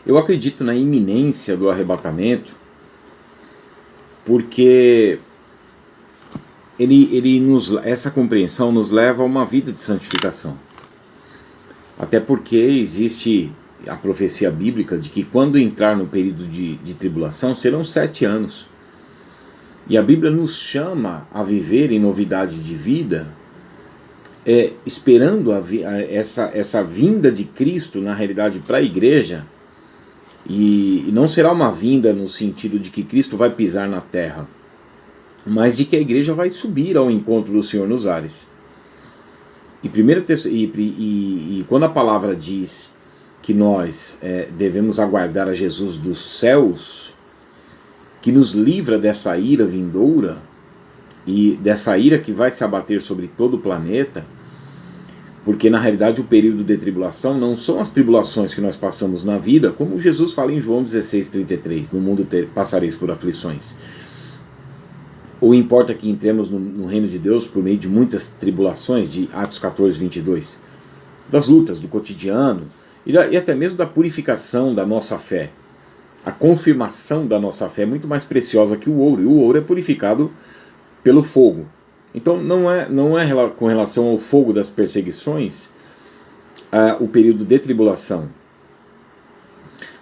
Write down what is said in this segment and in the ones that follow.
Eu acredito na iminência do arrebatamento, porque essa compreensão nos leva a uma vida de santificação. Até porque existe a profecia bíblica de que quando entrar no período de tribulação serão 7 anos. E a Bíblia nos chama a viver em novidade de vida, esperando essa vinda de Cristo, na realidade, para a igreja. E não será uma vinda no sentido de que Cristo vai pisar na terra, mas de que a igreja vai subir ao encontro do Senhor nos ares. E quando a palavra diz que nós devemos aguardar a Jesus dos céus, que nos livra dessa ira vindoura, e dessa ira que vai se abater sobre todo o planeta, porque na realidade o período de tribulação não são as tribulações que nós passamos na vida, como Jesus fala em João 16:33, no mundo passareis por aflições. Ou importa que entremos no reino de Deus por meio de muitas tribulações, de Atos 14:22, das lutas do cotidiano, e até mesmo da purificação da nossa fé. A confirmação da nossa fé é muito mais preciosa que o ouro, e o ouro é purificado pelo fogo. Então não é com relação ao fogo das perseguições o período de tribulação.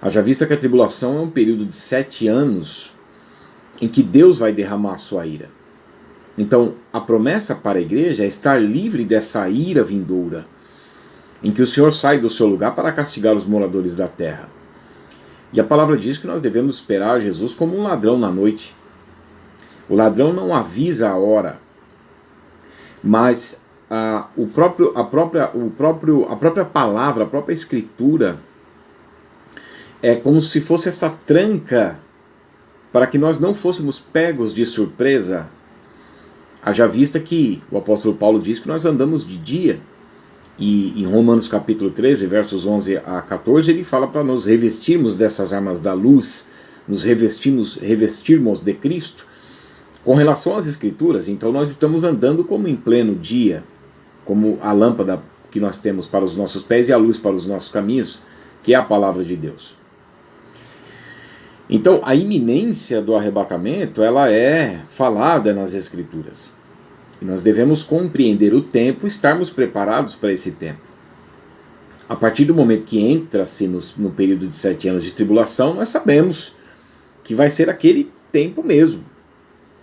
Haja vista que a tribulação é um período de 7 anos em que Deus vai derramar a sua ira. Então a promessa para a igreja é estar livre dessa ira vindoura, em que o Senhor sai do seu lugar para castigar os moradores da terra. E a palavra diz que nós devemos esperar Jesus como um ladrão na noite. O ladrão não avisa a hora, mas a própria palavra, a própria escritura é como se fosse essa tranca para que nós não fôssemos pegos de surpresa. Haja vista que o apóstolo Paulo diz que nós andamos de dia, e em Romanos capítulo 13, versos 11 a 14, ele fala para nos revestirmos dessas armas da luz, nos revestirmos de Cristo. Com relação às escrituras, então nós estamos andando como em pleno dia, como a lâmpada que nós temos para os nossos pés e a luz para os nossos caminhos, que é a palavra de Deus. Então a iminência do arrebatamento, ela é falada nas escrituras. E nós devemos compreender o tempo e estarmos preparados para esse tempo. A partir do momento que entra-se no período de 7 anos de tribulação, nós sabemos que vai ser aquele tempo mesmo.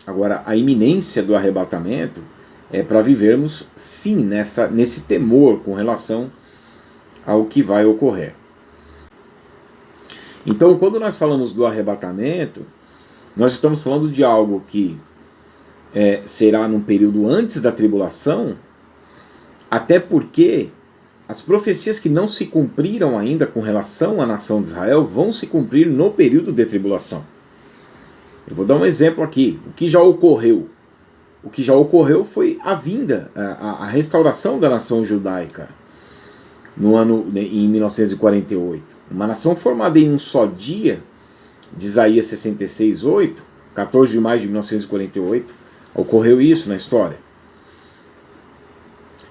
Agora, a iminência do arrebatamento é para vivermos, sim, nesse temor com relação ao que vai ocorrer. Então, quando nós falamos do arrebatamento, nós estamos falando de algo que será num período antes da tribulação, até porque as profecias que não se cumpriram ainda com relação à nação de Israel vão se cumprir no período de tribulação. Eu vou dar um exemplo aqui. O que já ocorreu? O que já ocorreu foi a vinda, a restauração da nação judaica em 1948. Uma nação formada em um só dia, de Isaías 66:8, 14 de maio de 1948, ocorreu isso na história.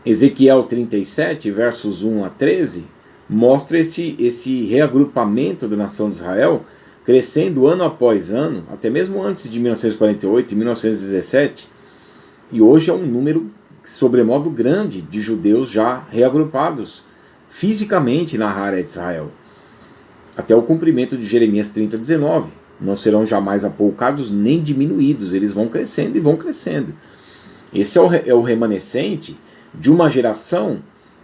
Ezequiel 37, versos 1 a 13, mostra esse reagrupamento da nação de Israel, crescendo ano após ano, até mesmo antes de 1948 e 1917, e hoje é um número sobremodo grande de judeus já reagrupados fisicamente na área de Israel, até o cumprimento de Jeremias 30:19. Não serão jamais apoucados nem diminuídos, eles vão crescendo e vão crescendo. Esse é o remanescente de uma geração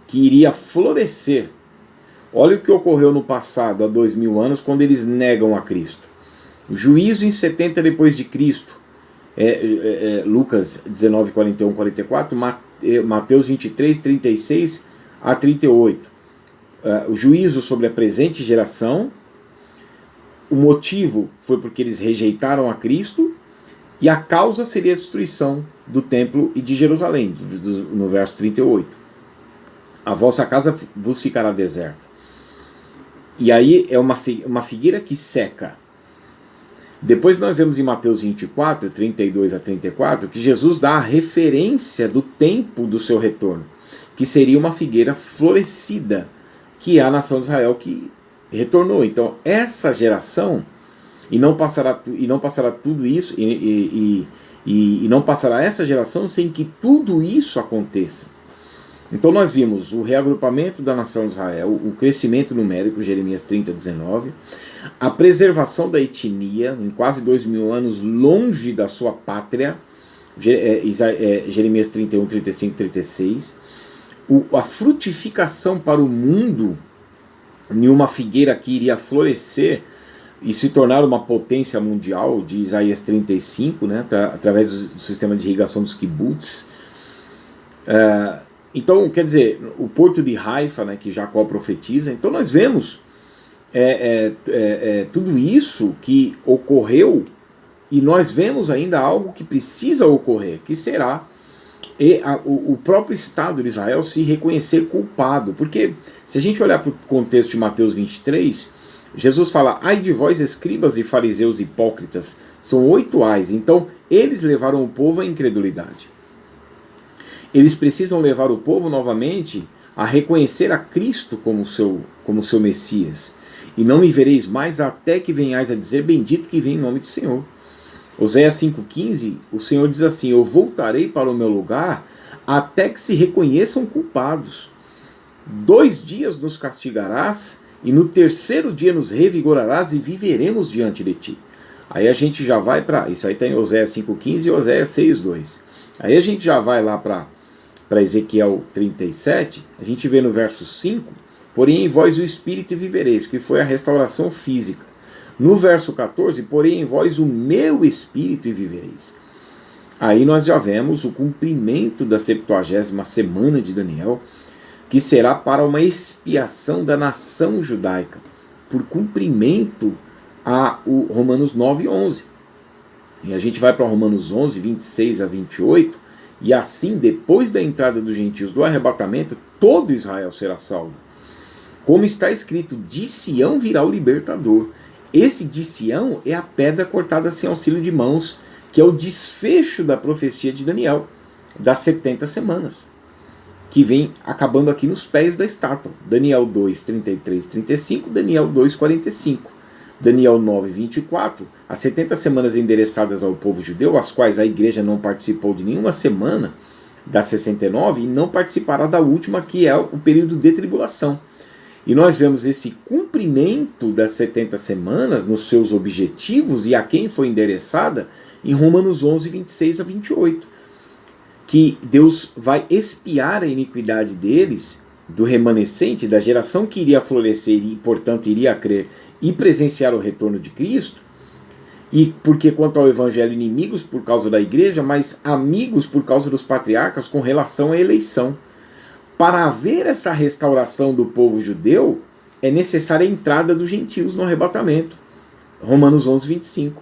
que iria florescer. Olha o que ocorreu no passado, há 2000 anos, quando eles negam a Cristo. O juízo em 70 depois de Cristo, Lucas 19, 41, 44, Mateus 23, 36 a 38. O juízo sobre a presente geração. O motivo foi porque eles rejeitaram a Cristo, e a causa seria a destruição do templo e de Jerusalém, no verso 38. A vossa casa vos ficará deserta. E aí é uma figueira que seca. Depois nós vemos em Mateus 24, 32 a 34, que Jesus dá a referência do tempo do seu retorno, que seria uma figueira florescida, que é a nação de Israel que retornou. Então essa geração, e não passará tudo isso, e não passará essa geração sem que tudo isso aconteça. Então nós vimos o reagrupamento da nação de Israel, o crescimento numérico, Jeremias 30, 19, a preservação da etnia em quase 2000 anos longe da sua pátria, Jeremias 31, 35, 36, a frutificação para o mundo em uma figueira que iria florescer e se tornar uma potência mundial, de Isaías 35, né, através do sistema de irrigação dos kibbutz. Então, quer dizer, o porto de Haifa, né, que Jacó profetiza, então nós vemos tudo isso que ocorreu, e nós vemos ainda algo que precisa ocorrer, que será o próprio Estado de Israel se reconhecer culpado. Porque se a gente olhar para o contexto de Mateus 23, Jesus fala: ai de vós, escribas e fariseus hipócritas, são 8 ais. Então eles levaram o povo à incredulidade. Eles precisam levar o povo novamente a reconhecer a Cristo como seu Messias. E não me vereis mais até que venhais a dizer: bendito que vem em nome do Senhor. Oséias 5,15, o Senhor diz assim: eu voltarei para o meu lugar até que se reconheçam culpados. 2 dias nos castigarás, e no 3º dia nos revigorarás e viveremos diante de ti. Aí a gente já vai para... Isso aí tem Oséias 5,15 e Oséias 6,2. Aí a gente já vai lá para Ezequiel 37, a gente vê no verso 5, porém em vós o Espírito vivereis, que foi a restauração física. No verso 14, porém em vós o meu Espírito e vivereis. Aí nós já vemos o cumprimento da 70ª semana de Daniel, que será para uma expiação da nação judaica, por cumprimento a Romanos 9:11. E a gente vai para Romanos 11, 26 a 28, e assim, depois da entrada dos gentios do arrebatamento, todo Israel será salvo. Como está escrito: de Sião virá o libertador. Esse de Sião é a pedra cortada sem auxílio de mãos, que é o desfecho da profecia de Daniel, das 70 semanas, que vem acabando aqui nos pés da estátua. Daniel 2, 33, 35, Daniel 2, 45, Daniel 9, 24, as 70 semanas endereçadas ao povo judeu, as quais a igreja não participou de nenhuma semana das 69 e não participará da última, que é o período de tribulação. E nós vemos esse cumprimento das 70 semanas nos seus objetivos e a quem foi endereçada em Romanos 11, 26 a 28. Que Deus vai expiar a iniquidade deles, do remanescente, da geração que iria florescer e, portanto, iria crer e presenciar o retorno de Cristo. E porque quanto ao evangelho, inimigos por causa da igreja, mas amigos por causa dos patriarcas com relação à eleição. Para haver essa restauração do povo judeu, é necessária a entrada dos gentios no arrebatamento. Romanos 11, 25.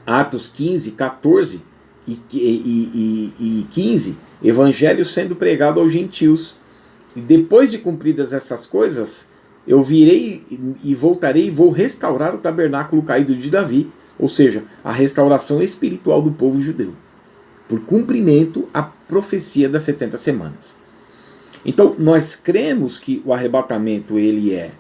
Atos 15, 14 e 15, evangelho sendo pregado aos gentios. E depois de cumpridas essas coisas, eu virei e voltarei e vou restaurar o tabernáculo caído de Davi, ou seja, a restauração espiritual do povo judeu, por cumprimento à profecia das 70 semanas. Então, nós cremos que o arrebatamento ele é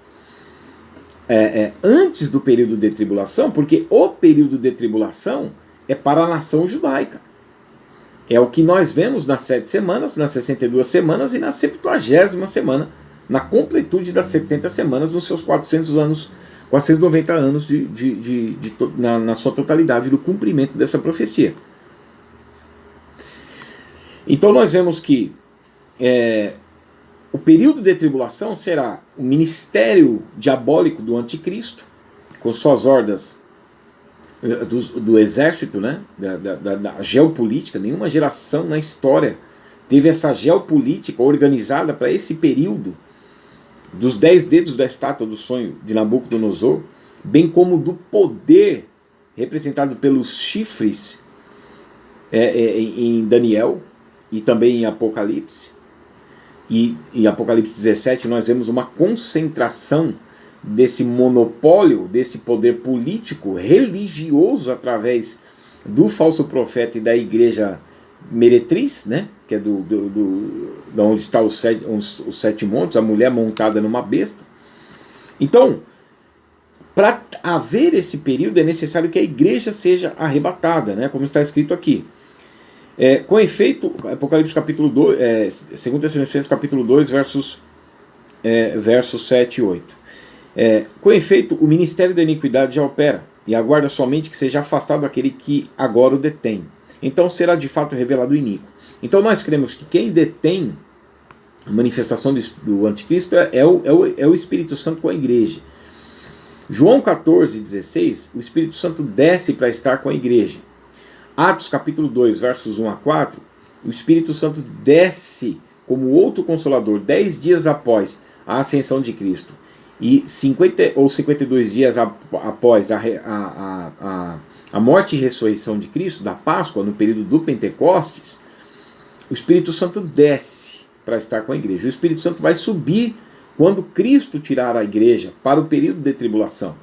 antes do período de tribulação, porque o período de tribulação é para a nação judaica. É o que nós vemos nas 7 semanas, nas 62 semanas e na 70ª semana, na completude das 70 semanas, nos seus 490 anos na sua totalidade do cumprimento dessa profecia. Então nós vemos que o período de tribulação será o ministério diabólico do anticristo, com suas hordas do exército, né, da geopolítica. Nenhuma geração na história teve essa geopolítica organizada para esse período, dos 10 dedos da estátua do sonho de Nabucodonosor, bem como do poder representado pelos chifres em Daniel e também em Apocalipse. E em Apocalipse 17 nós vemos uma concentração desse monopólio, desse poder político, religioso, através do falso profeta e da igreja meretriz, né, que é da onde está os 7 montes, a mulher montada numa besta. Então, para haver esse período é necessário que a igreja seja arrebatada, né, como está escrito aqui. Com efeito, Apocalipse capítulo 2, 2 Tessalonicenses capítulo 2, versos 7 e 8. Com efeito, o ministério da iniquidade já opera, e aguarda somente que seja afastado aquele que agora o detém. Então será de fato revelado o iníquo. Então nós cremos que quem detém a manifestação do anticristo é o Espírito Santo com a igreja. João 14,16, o Espírito Santo desce para estar com a igreja. Atos capítulo 2, versos 1 a 4, o Espírito Santo desce como outro consolador 10 dias após a ascensão de Cristo. E 50 ou 52 dias após a morte e ressurreição de Cristo, da Páscoa, no período do Pentecostes, o Espírito Santo desce para estar com a igreja. O Espírito Santo vai subir quando Cristo tirar a igreja para o período de tribulação.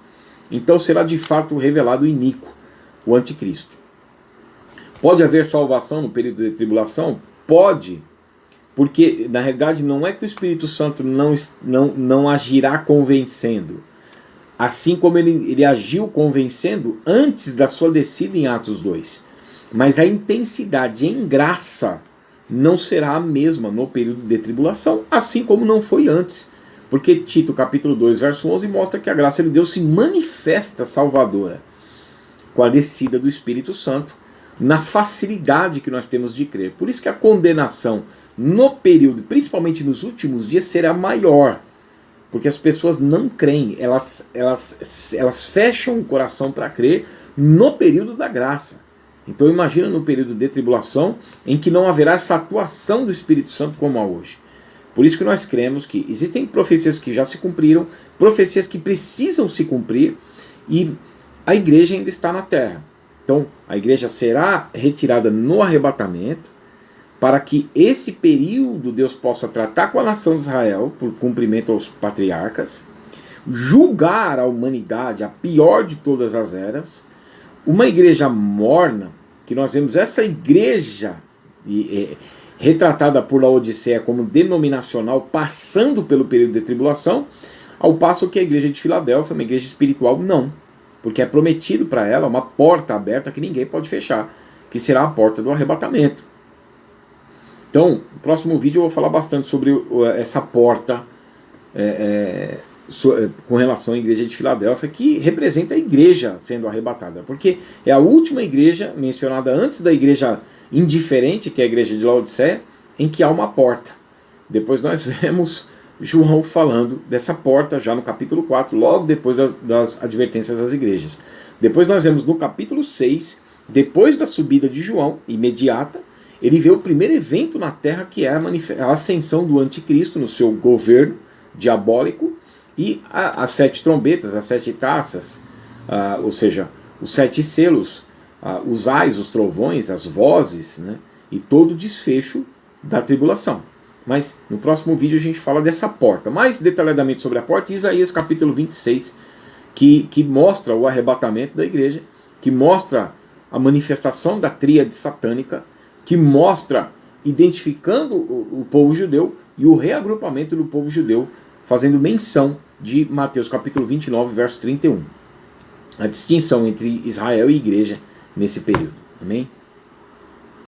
Então será de fato revelado o iníquo, o anticristo. Pode haver salvação no período de tribulação? Pode, porque na realidade não é que o Espírito Santo não agirá convencendo, assim como ele agiu convencendo antes da sua descida em Atos 2. Mas a intensidade em graça não será a mesma no período de tribulação, assim como não foi antes. Porque Tito capítulo 2, verso 11 mostra que a graça de Deus se manifesta salvadora com a descida do Espírito Santo, na facilidade que nós temos de crer. Por isso que a condenação no período, principalmente nos últimos dias, será maior. Porque as pessoas não creem, elas fecham o coração para crer no período da graça. Então imagina no período de tribulação, em que não haverá essa atuação do Espírito Santo como há hoje. Por isso que nós cremos que existem profecias que já se cumpriram, profecias que precisam se cumprir, e a igreja ainda está na terra. Então, a igreja será retirada no arrebatamento, para que esse período Deus possa tratar com a nação de Israel, por cumprimento aos patriarcas, julgar a humanidade, a pior de todas as eras, uma igreja morna, que nós vemos essa igreja retratada por Laodiceia como denominacional, passando pelo período de tribulação, ao passo que a igreja de Filadélfia, uma igreja espiritual, não. Porque é prometido para ela uma porta aberta que ninguém pode fechar, que será a porta do arrebatamento. Então, no próximo vídeo eu vou falar bastante sobre essa porta com relação à igreja de Filadélfia, que representa a igreja sendo arrebatada, porque é a última igreja mencionada antes da igreja indiferente, que é a igreja de Laodiceia, em que há uma porta. Depois nós vemos João falando dessa porta já no capítulo 4, logo depois das advertências às igrejas. Depois nós vemos no capítulo 6, depois da subida de João, imediata, ele vê o primeiro evento na terra, que é a ascensão do anticristo no seu governo diabólico, e as 7 trombetas, as 7 taças, ou seja, os 7 selos, os ais, os trovões, as vozes, né, e todo o desfecho da tribulação. Mas no próximo vídeo a gente fala dessa porta, mais detalhadamente sobre a porta, Isaías capítulo 26, que mostra o arrebatamento da igreja, que mostra a manifestação da tríade satânica, que mostra identificando o povo judeu e o reagrupamento do povo judeu, fazendo menção de Mateus capítulo 29, verso 31. A distinção entre Israel e igreja nesse período. Amém?